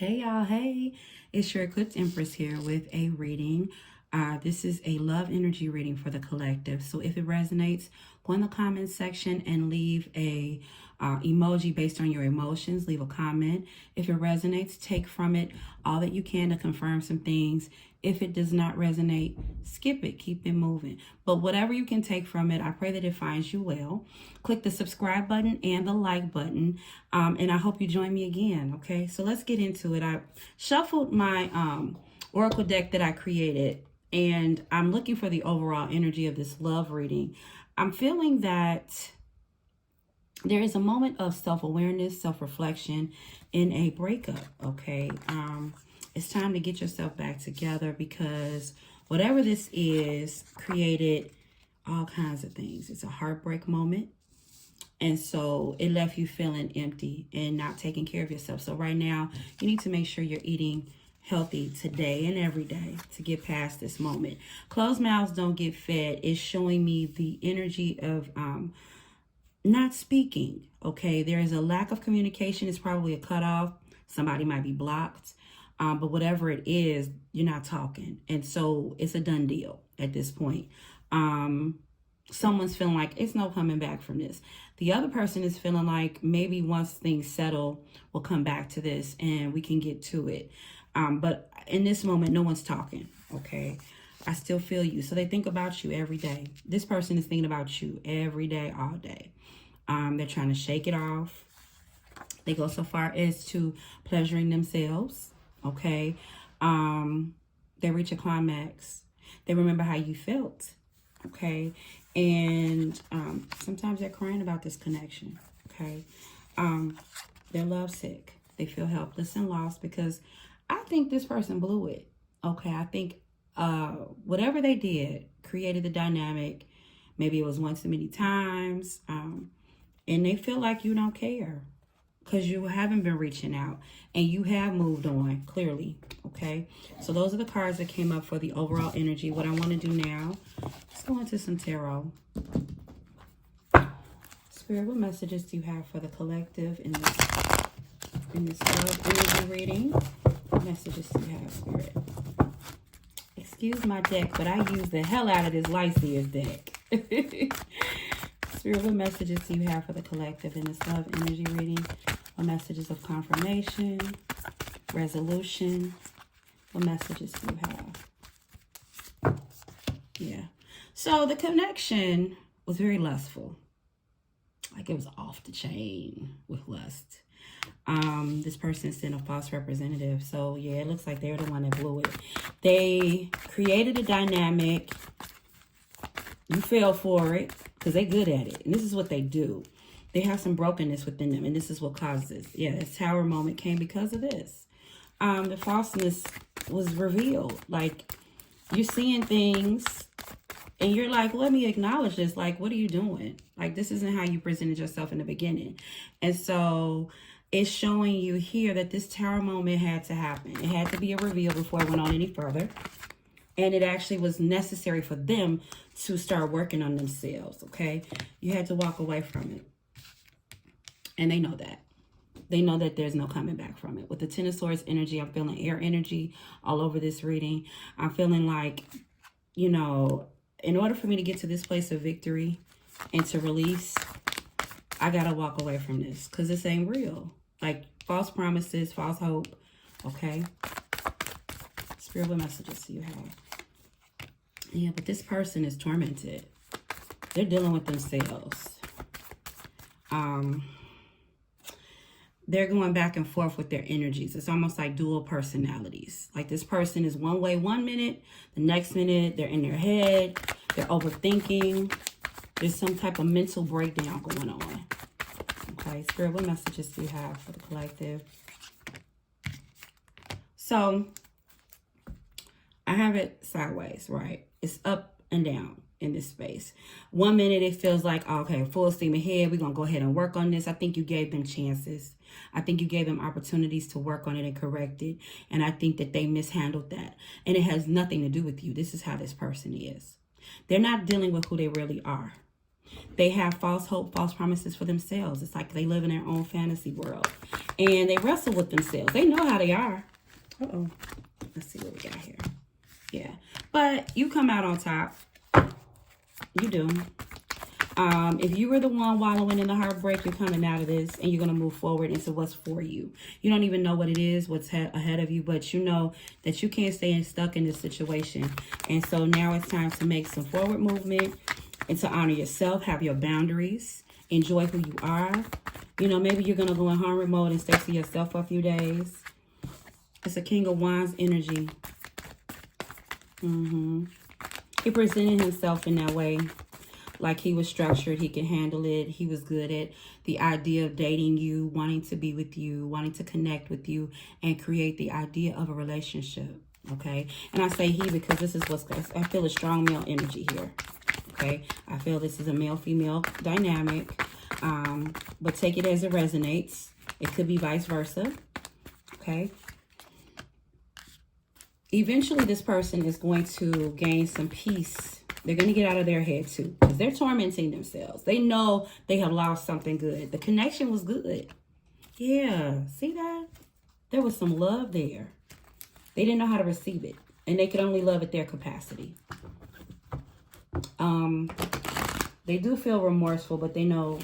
Hey y'all, hey, it's your Eclipse Empress here with a reading. This is a love energy reading for the collective. So if it resonates, go in the comments section and leave a emoji based on your emotions. Leave a comment. If it resonates, take from it all that you can to confirm some things. If it does not resonate, skip it, keep it moving. But whatever you can take from it, I pray that it finds you well. Click the subscribe button and the like button. And I hope you join me again, okay? So let's get into it. I shuffled my oracle deck that I created, and I'm looking for the overall energy of this love reading. I'm feeling that there is a moment of self-awareness, self-reflection in a breakup, okay? It's time to get yourself back together because whatever this is created all kinds of things. It's a heartbreak moment. And so it left you feeling empty and not taking care of yourself. So right now, you need to make sure you're eating healthy today and every day to get past this moment. Closed mouths don't get fed. It's showing me the energy of not speaking, okay? There is a lack of communication. It's probably a cutoff. Somebody might be blocked. But whatever it is, you're not talking. And so it's a done deal at this point. Someone's feeling like it's no coming back from this. The other person is feeling like maybe once things settle, we'll come back to this and we can get to it. But in this moment, no one's talking, okay? I still feel you. So they think about you every day. This person is thinking about you every day, all day. They're trying to shake it off. They go so far as to pleasuring themselves. Okay, they reach a climax. They remember how you felt. Okay, and sometimes they're crying about this connection. Okay, they're lovesick. They feel helpless and lost because I think this person blew it. Okay, I think whatever they did created the dynamic. Maybe it was one too many times, and they feel like you don't care. Because you haven't been reaching out and you have moved on, clearly, okay? So those are the cards that came up for the overall energy. What I want to do now, let's go into some tarot. Spirit, what messages do you have for the collective in this love energy reading? What messages do you have, Spirit? Excuse my deck, but I use the hell out of this Lycia's deck. Spirit, what messages do you have for the collective in this love energy reading? What messages of confirmation, resolution? What messages do you have? Yeah. So the connection was very lustful. Like it was off the chain with lust. This person sent a false representative. So yeah, it looks like they're the one that blew it. They created a dynamic. You fell for it because they're good at it. And this is what they do. They have some brokenness within them. And this is what causes this. Yeah, this tower moment came because of this. The falseness was revealed. Like, you're seeing things and you're like, let me acknowledge this. Like, what are you doing? Like, this isn't how you presented yourself in the beginning. And so it's showing you here that this tower moment had to happen. It had to be a reveal before it went on any further. And it actually was necessary for them to start working on themselves, okay? You had to walk away from it. And they know that. They know that there's no coming back from it. With the Ten of Swords energy, I'm feeling air energy all over this reading. I'm feeling like, you know, in order for me to get to this place of victory and to release, I got to walk away from this because this ain't real. Like false promises, false hope, okay? Spirit, what messages do you have? Yeah, but this person is tormented. They're dealing with themselves. They're going back and forth with their energies. It's almost like dual personalities. Like this person is one way 1 minute, the next minute they're in their head, they're overthinking. There's some type of mental breakdown going on. Okay, Spirit, what messages do you have for the collective? So, I have it sideways, right? It's up and down in this space. 1 minute, it feels like, okay, full steam ahead. We're going to go ahead and work on this. I think you gave them chances. I think you gave them opportunities to work on it and correct it. And I think that they mishandled that. And it has nothing to do with you. This is how this person is. They're not dealing with who they really are. They have false hope, false promises for themselves. It's like they live in their own fantasy world. And they wrestle with themselves. They know how they are. Uh-oh. Let's see what we got here. Yeah. But you come out on top. You do. If you were the one wallowing in the heartbreak, you're coming out of this and you're going to move forward into what's for you. You don't even know what it is, what's ahead of you, but you know that you can't stay stuck in this situation. And so now it's time to make some forward movement and to honor yourself, have your boundaries, enjoy who you are. You know, maybe you're going to go in hermit mode and stay to yourself for a few days. It's a King of Wands energy. He presented himself in that way. Like he was structured, he could handle it. He was good at the idea of dating you, wanting to be with you, wanting to connect with you, and create the idea of a relationship, okay? And I say he because this is what's, I feel a strong male energy here, okay? I feel this is a male-female dynamic, but take it as it resonates. It could be vice versa, okay? Eventually, this person is going to gain some peace. They're going to get out of their head too, because they're tormenting themselves. They know they have lost something good. The connection was good. Yeah, see that? There was some love there. They didn't know how to receive it, and they could only love at their capacity. They do feel remorseful, but they know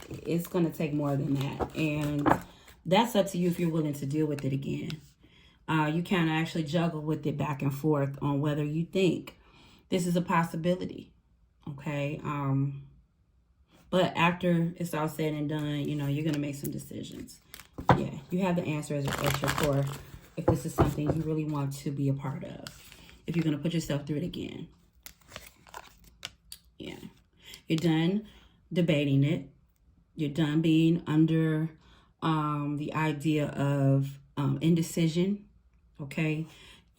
it's going to take more than that, and that's up to you if you're willing to deal with it again. You kind of actually juggle with it back and forth on whether you think this is a possibility, okay? But after it's all said and done, you know, you're going to make some decisions. Yeah, you have the answer at your core if this is something you really want to be a part of. If you're going to put yourself through it again. Yeah. You're done debating it. You're done being under the idea of indecision, okay?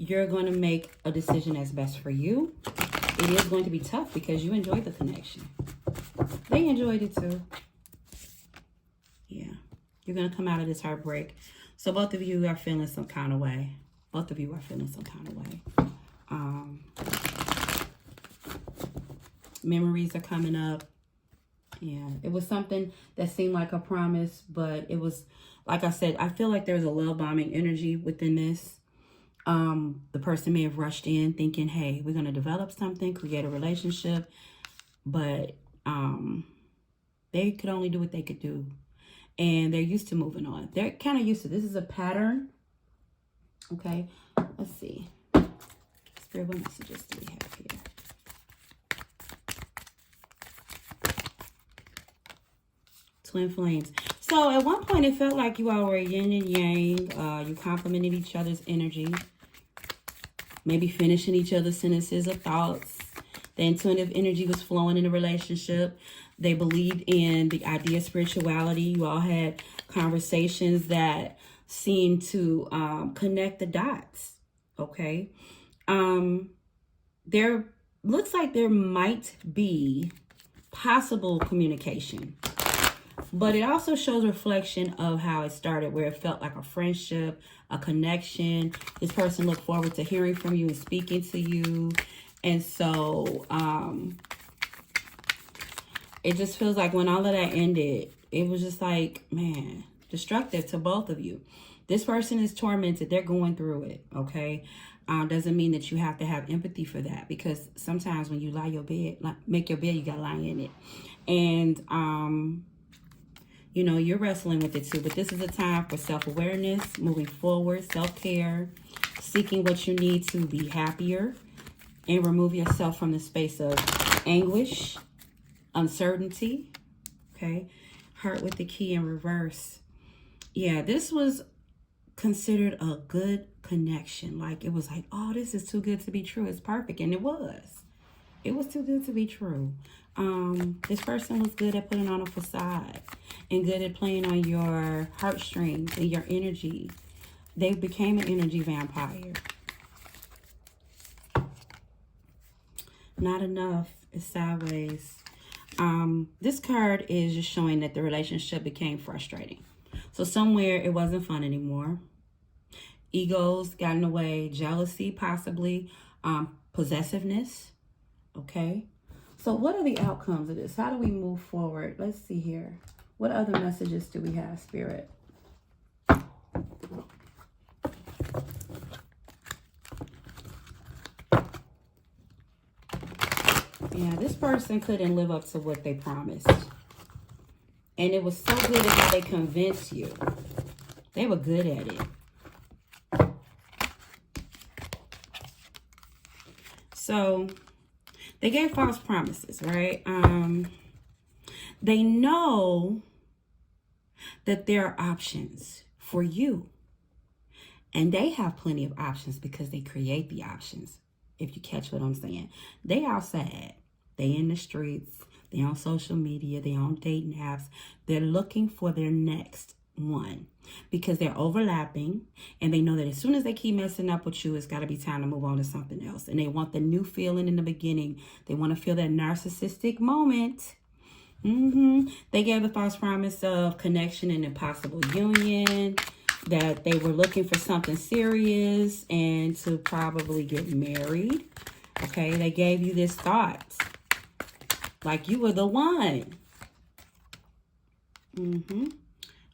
You're going to make a decision that's best for you. It is going to be tough because you enjoyed the connection. They enjoyed it too. Yeah. You're going to come out of this heartbreak. So both of you are feeling some kind of way. Both of you are feeling some kind of way. Memories are coming up. Yeah. It was something that seemed like a promise, but it was, like I said, I feel like there's a love bombing energy within this. The person may have rushed in thinking, hey, we're going to develop something, create a relationship, but they could only do what they could do. And they're used to moving on. They're kind of used to, this is a pattern. Okay, let's see. Spirit, what messages do we have here? Twin flames. So at one point, it felt like you all were yin and yang. You complimented each other's energy. Maybe finishing each other's sentences or thoughts. The intuitive energy was flowing in the relationship. They believed in the idea of spirituality. You all had conversations that seemed to connect the dots. Okay. There looks like there might be possible communication. But it also shows reflection of how it started, where it felt like a friendship, a connection. This person looked forward to hearing from you and speaking to you. And so it just feels like when all of that ended, it was just like, man, destructive to both of you. This person is tormented. They're going through it, okay? Doesn't mean that you have to have empathy for that, because sometimes when you make your bed, you got to lie in it. And, you know, you're wrestling with it too, but this is a time for self-awareness, moving forward, self-care, seeking what you need to be happier, and remove yourself from the space of anguish, uncertainty, okay? Heart with the key in reverse. Yeah, this was considered a good connection. Like, it was like, oh, this is too good to be true. It's perfect. And it was. It was too good to be true. This person was good at putting on a facade and good at playing on your heartstrings and your energy. They became an energy vampire. Not enough is sideways. This card is just showing that the relationship became frustrating. So somewhere it wasn't fun anymore. Egos got in the way, jealousy possibly, possessiveness, okay? So what are the outcomes of this? How do we move forward? Let's see here. What other messages do we have, Spirit? Yeah, this person couldn't live up to what they promised. And it was so good at how they convinced you. They were good at it. So they gave false promises, right? They know that there are options for you. And they have plenty of options because they create the options. If you catch what I'm saying. They outside. They in the streets. They on social media. They on dating apps. They're looking for their next one. Because they're overlapping. And they know that as soon as they keep messing up with you, it's got to be time to move on to something else. And they want the new feeling in the beginning. They want to feel that narcissistic moment. They gave the false promise of connection and impossible union. That they were looking for something serious and to probably get married. Okay, they gave you this thought. Like you were the one.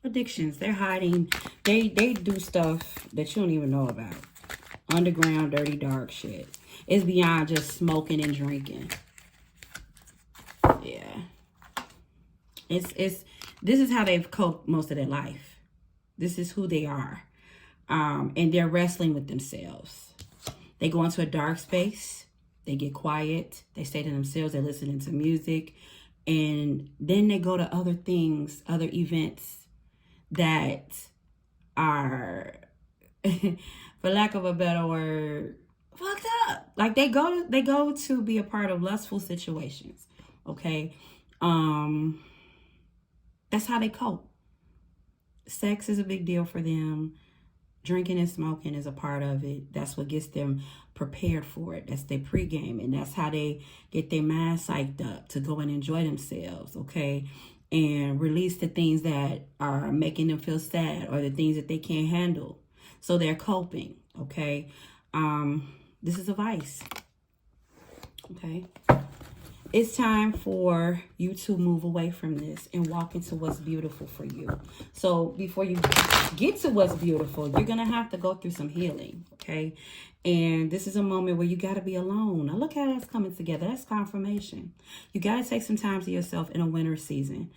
Addictions, they're hiding. They do stuff that you don't even know about. Underground, dirty, dark shit. It's beyond just smoking and drinking. Yeah. This is how they've coped most of their life. This is who they are. And they're wrestling with themselves. They go into a dark space. They get quiet. They stay to themselves. They're listening to music. And then they go to other things, other events that are, for lack of a better word, fucked up. Like they go to be a part of lustful situations. Okay. That's how they cope. Sex is a big deal for them. Drinking and smoking is a part of it. That's what gets them prepared for it. That's their pregame. And that's how they get their mind psyched up to go and enjoy themselves, okay? And release the things that are making them feel sad or the things that they can't handle. So they're coping, okay? This is a vice, okay? It's time for you to move away from this and walk into what's beautiful for you. So before you get to what's beautiful, you're going to have to go through some healing, okay? And this is a moment where you got to be alone. Now look how that's coming together. That's confirmation. You got to take some time to yourself in a winter season.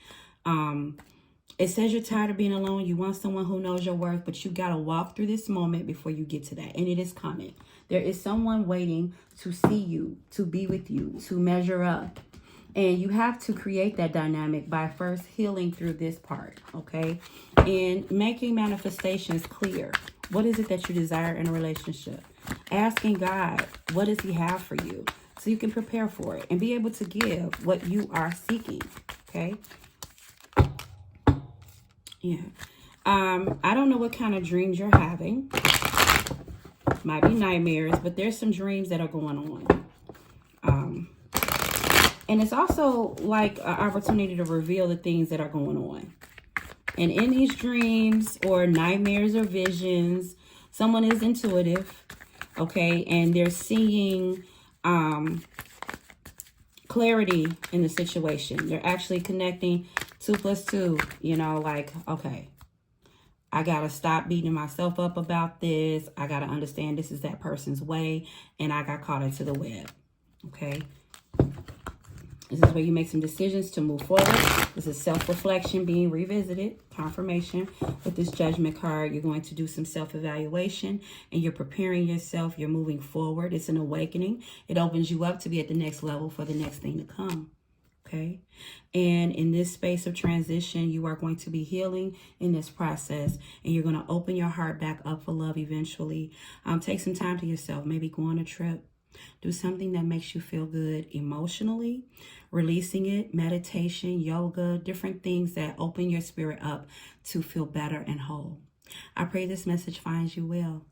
It says you're tired of being alone. You want someone who knows your worth, but you got to walk through this moment before you get to that. And it is coming. There is someone waiting to see you, to be with you, to measure up. And you have to create that dynamic by first healing through this part, okay? And making manifestations clear. What is it that you desire in a relationship? Asking God, what does he have for you? So you can prepare for it and be able to give what you are seeking, okay? Yeah. I don't know what kind of dreams you're having. Might be nightmares, but there's some dreams that are going on. And it's also like an opportunity to reveal the things that are going on. And in these dreams or nightmares or visions, someone is intuitive, okay? And they're seeing clarity in the situation. They're actually connecting 2 + 2, you know, like, okay, I got to stop beating myself up about this. I got to understand this is that person's way. And I got caught into the web. Okay. This is where you make some decisions to move forward. This is self-reflection being revisited. Confirmation. With this judgment card, you're going to do some self-evaluation. And you're preparing yourself. You're moving forward. It's an awakening. It opens you up to be at the next level for the next thing to come. Okay. And in this space of transition, you are going to be healing in this process, and you're going to open your heart back up for love eventually. Take some time to yourself, maybe go on a trip, do something that makes you feel good emotionally, releasing it, meditation, yoga, different things that open your spirit up to feel better and whole. I pray this message finds you well.